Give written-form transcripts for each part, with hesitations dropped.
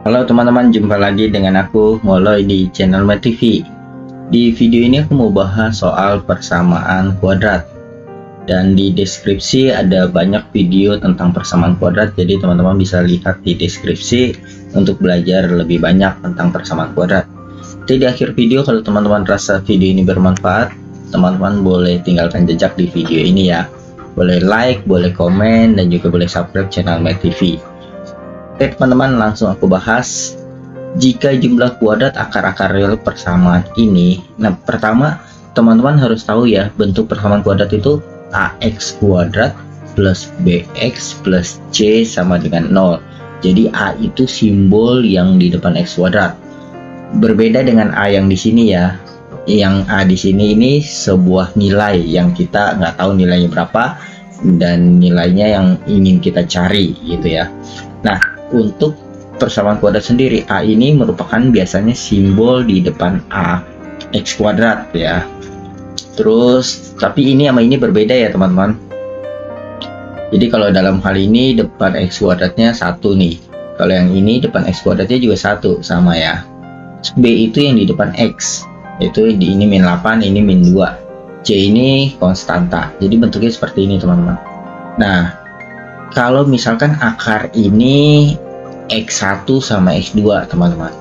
Halo teman-teman, jumpa lagi dengan aku Ngoloy di channel Math TV. Di video ini aku mau bahas soal persamaan kuadrat. Dan di deskripsi ada banyak video tentang persamaan kuadrat, jadi teman-teman bisa lihat di deskripsi untuk belajar lebih banyak tentang persamaan kuadrat. Jadi di akhir video, kalau teman-teman rasa video ini bermanfaat, teman-teman boleh tinggalkan jejak di video ini ya. Boleh like, boleh komen, dan juga boleh subscribe channel Math TV. Oke teman-teman, langsung aku bahas. Jika jumlah kuadrat akar-akar real persamaan ini, nah pertama teman-teman harus tahu ya, bentuk persamaan kuadrat itu ax kuadrat plus bx plus c sama dengan 0. Jadi a itu simbol yang di depan x kuadrat. Berbeda dengan a yang di sini ya. Yang a di sini ini sebuah nilai yang kita nggak tahu nilainya berapa dan nilainya yang ingin kita cari gitu ya. Nah, untuk persamaan kuadrat sendiri, a ini merupakan biasanya simbol di depan a x kuadrat ya. Terus tapi ini sama ini berbeda ya teman-teman. Jadi kalau dalam hal ini depan x kuadratnya 1 nih, kalau yang ini depan x kuadratnya juga 1 sama ya. B itu yang di depan x, itu di ini min 8, ini min 2. C ini konstanta, jadi bentuknya seperti ini teman-teman. Nah, kalau misalkan akar ini x1 sama x2 teman-teman,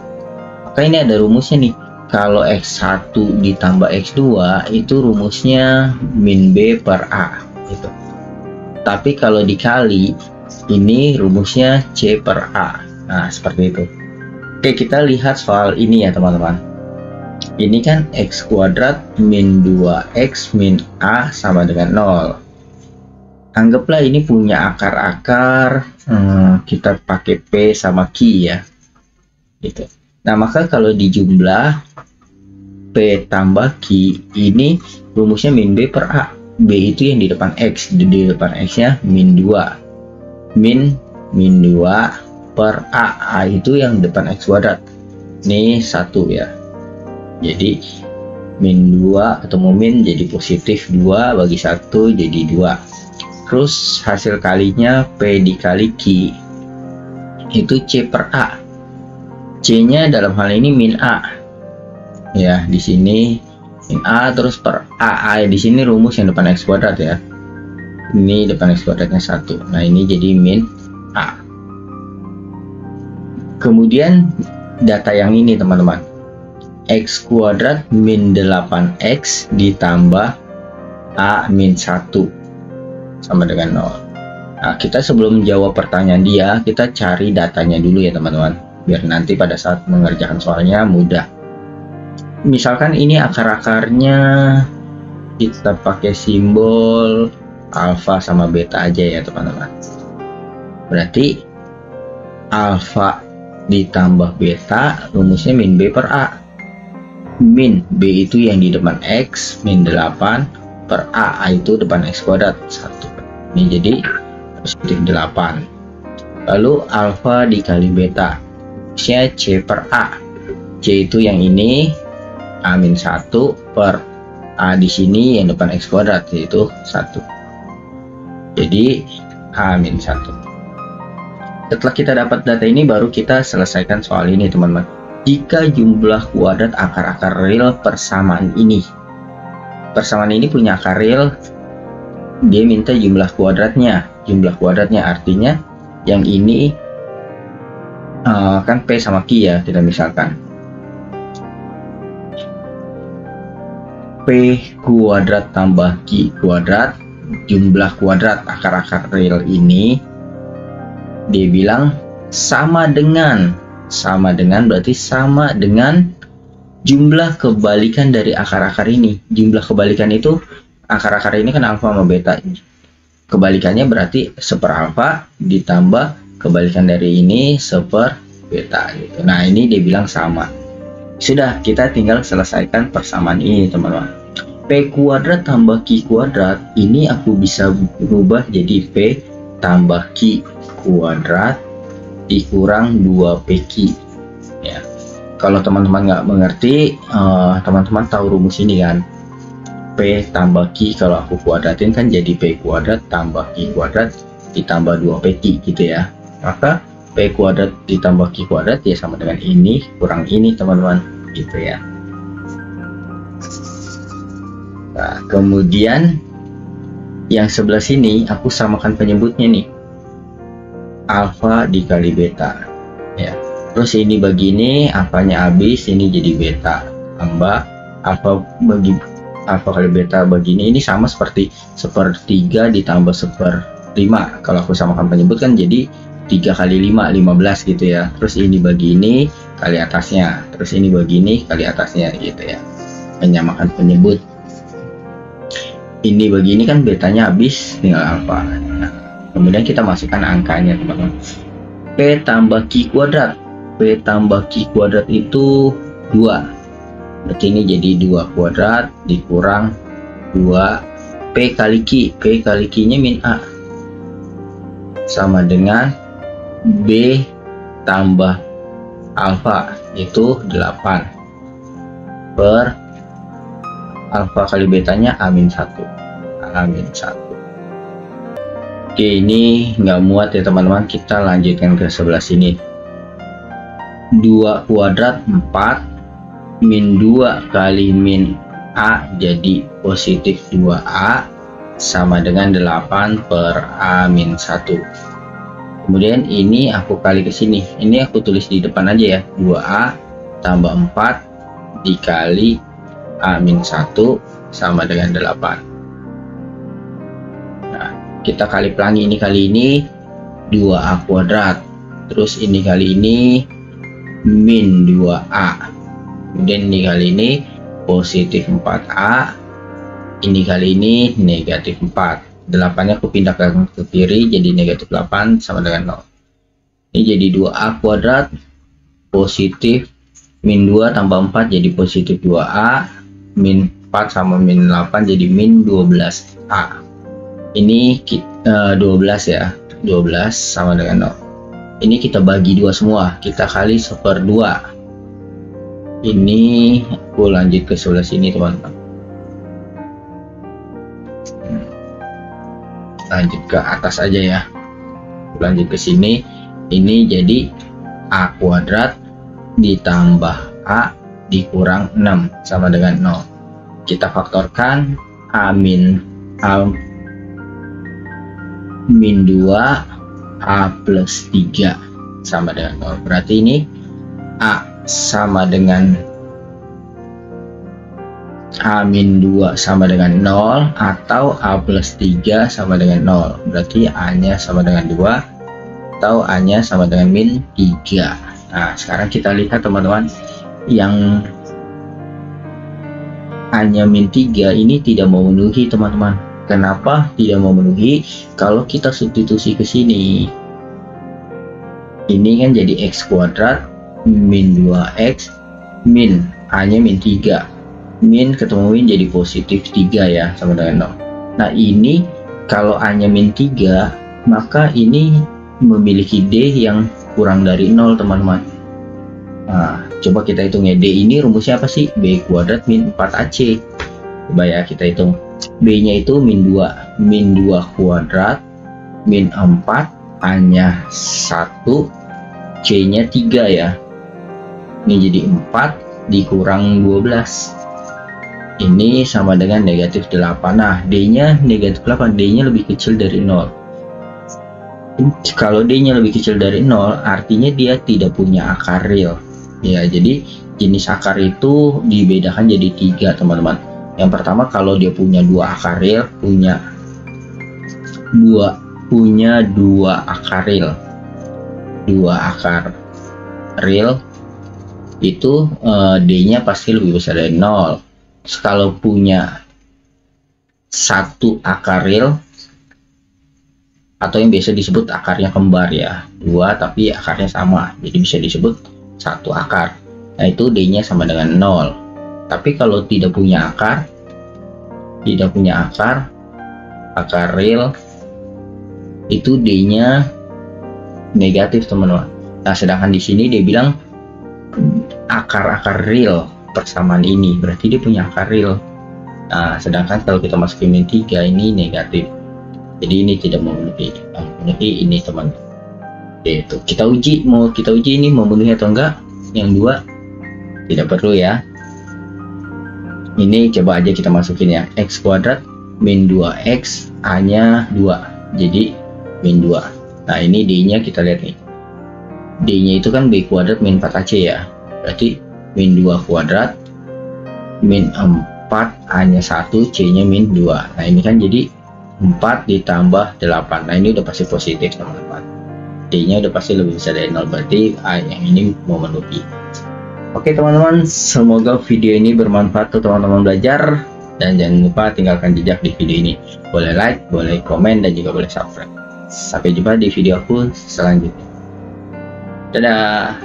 maka ini ada rumusnya nih. Kalau x1 ditambah x2 itu rumusnya min b per a gitu. Tapi kalau dikali, ini rumusnya c per a. Nah seperti itu. Oke, kita lihat soal ini ya teman-teman. Ini kan x kuadrat min 2x min a sama dengan 0. Anggaplah ini punya akar-akar, kita pakai P sama Q ya, gitu. Nah maka kalau dijumlah P tambah Q ini rumusnya min B per A. B itu yang di depan X, di depan X nya min 2, min 2 per A. A itu yang depan X kuadrat, ini 1 ya. Jadi min 2 ketemu min jadi positif 2, bagi 1 jadi 2. Terus hasil kalinya P dikali Q itu C per A. C nya dalam hal ini min A ya, di sini min A terus per A. A di sini rumus yang depan x kuadrat ya, ini depan x kuadratnya 1. Nah ini jadi min A. Kemudian data yang ini teman-teman, x kuadrat min 8x ditambah A min 1 sama dengan 0. Nah, kita sebelum jawab pertanyaan dia, kita cari datanya dulu ya teman-teman, biar nanti pada saat mengerjakan soalnya mudah. Misalkan ini akar-akarnya kita pakai simbol alfa sama beta aja ya teman-teman. Berarti alfa ditambah beta rumusnya min b per a. Min b itu yang di depan x, min 8 per a, a itu depan x kuadrat 1. Ini jadi positif 8. Lalu alfa dikali beta, rumusnya c per a. C itu yang ini a min 1 per a di sini yang depan x kuadrat yaitu 1. Jadi a min 1. Setelah kita dapat data ini, baru kita selesaikan soal ini teman-teman. Jika jumlah kuadrat akar-akar real persamaan ini, persamaan ini punya akar real, dia minta jumlah kuadratnya. Jumlah kuadratnya artinya yang ini kan P sama Q ya, tidak misalkan P kuadrat tambah Q kuadrat, jumlah kuadrat akar-akar real ini dia bilang sama dengan berarti sama dengan jumlah kebalikan dari akar-akar ini. Jumlah kebalikan itu akar-akar ini kan alfa sama beta, kebalikannya berarti seper alfa ditambah kebalikan dari ini seper beta gitu. Nah ini dia bilang sama. Sudah, kita tinggal selesaikan persamaan ini teman-teman. P kuadrat tambah Q kuadrat ini aku bisa berubah jadi P tambah Q kuadrat dikurang 2PQ ya. Kalau teman-teman nggak mengerti, teman-teman tahu rumus ini kan, P tambah Q kalau aku kuadratin kan jadi P kuadrat tambah Q kuadrat ditambah 2PQ gitu ya. Maka P kuadrat ditambah Q kuadrat ya sama dengan ini kurang ini teman-teman, gitu ya. Nah, kemudian yang sebelah sini aku samakan penyebutnya nih, alfa dikali beta ya. Terus ini bagi ini alfanya habis, ini jadi beta tambah alfa bagi alfa kali beta bagi ini sama seperti 1/3 ditambah 1/5. Kalau aku samakan penyebut kan jadi 3 kali 5 15 gitu ya. Terus ini bagi ini kali atasnya, terus ini bagi ini kali atasnya gitu ya, menyamakan penyebut. Ini bagi ini kan betanya habis, tinggal alfa. Nah, kemudian kita masukkan angkanya teman-teman. P tambah Q kuadrat, P tambah Q kuadrat itu 2, berarti ini jadi 2 kuadrat dikurang 2 P kali Q, P kali Q nya min A sama dengan B tambah alfa itu 8 per alfa kali betanya A-1. Oke, ini nggak muat ya teman-teman, kita lanjutkan ke sebelah sini. 2 kuadrat 4 min 2 kali min A jadi positif 2A sama dengan 8 per A-1. Kemudian ini aku kali ke sini, ini aku tulis di depan aja ya, 2A tambah 4 dikali A-1 sama dengan 8. Nah, kita kali pelangi, ini kali ini 2A kuadrat, terus ini kali ini min 2A, kemudian ini kali ini positif 4A, ini kali ini negatif 4. 8-nya aku pindahkan ke kiri jadi negatif 8 sama dengan 0. Ini jadi 2A kuadrat positif min 2 tambah 4 jadi positif 2A, min 4 sama min 8 jadi min 12A. Ini 12 ya, 12 sama dengan 0. Ini kita bagi 2 semua, kita kali 1/2. Ini aku lanjut ke sebelah sini teman-teman. Lanjut ke atas aja ya, lanjut ke sini. Ini jadi A kuadrat ditambah A dikurang 6 sama dengan 0. Kita faktorkan A min 2 A plus 3 sama dengan 0. Berarti ini A sama dengan A-2 sama dengan 0 atau A plus 3 sama dengan 0. Berarti A-nya sama dengan 2 atau A-nya sama dengan min 3. Nah, sekarang kita lihat teman-teman, yang A-nya min 3 ini tidak memenuhi teman-teman. Kenapa tidak memenuhi? Kalau kita substitusi ke sini, ini kan jadi X kuadrat min 2X min A-nya min 3. Min ketemu min jadi positif 3 ya, sama dengan 0. Nah, ini kalau A-nya min 3, maka ini memiliki D yang kurang dari 0 teman-teman. Nah, coba kita hitung ya, D ini rumusnya apa sih? B kuadrat min 4AC. Coba ya kita hitung. B-nya itu min 2, min 2 kuadrat min 4, A-nya 1, C-nya 3 ya. Ini jadi 4 dikurang 12. Ini sama dengan negatif 8. Nah, D-nya negatif 8, D-nya lebih kecil dari 0. Kalau D-nya lebih kecil dari 0, artinya dia tidak punya akar real. Ya, jadi jenis akar itu dibedakan jadi 3, teman-teman. Yang pertama, kalau dia punya 2 akar real, punya dua akar real. 2 akar real itu D-nya pasti lebih besar dari 0. Kalau punya 1 akar real atau yang biasa disebut akarnya kembar ya, 2 tapi akarnya sama, jadi bisa disebut 1 akar. Nah, itu D-nya sama dengan 0. Tapi kalau tidak punya akar akar real, itu D-nya negatif teman-teman. Nah, sedangkan di sini dia bilang akar-akar real persamaan ini, berarti dia punya akar real. Nah, sedangkan kalau kita masukin min 3 ini negatif, jadi ini tidak memenuhi ini teman. Itu kita uji, mau kita uji ini memenuhi atau enggak. Yang dua tidak perlu ya. Ini coba aja kita masukin ya, x kuadrat min 2x, a nya 2, jadi min 2. Nah ini d nya kita lihat nih, d nya itu kan b kuadrat min 4ac ya, berarti min 2 kuadrat min 4, a nya 1, c nya min 2. Nah ini kan jadi 4 ditambah 8. Nah ini udah pasti positif teman-teman, d nya udah pasti lebih besar dari 0, berarti a yang ini memenuhi. Oke teman-teman, semoga video ini bermanfaat untuk teman-teman belajar, dan jangan lupa tinggalkan jejak di video ini. Boleh like, boleh komen, dan juga boleh subscribe. Sampai jumpa di video aku selanjutnya. Dadah.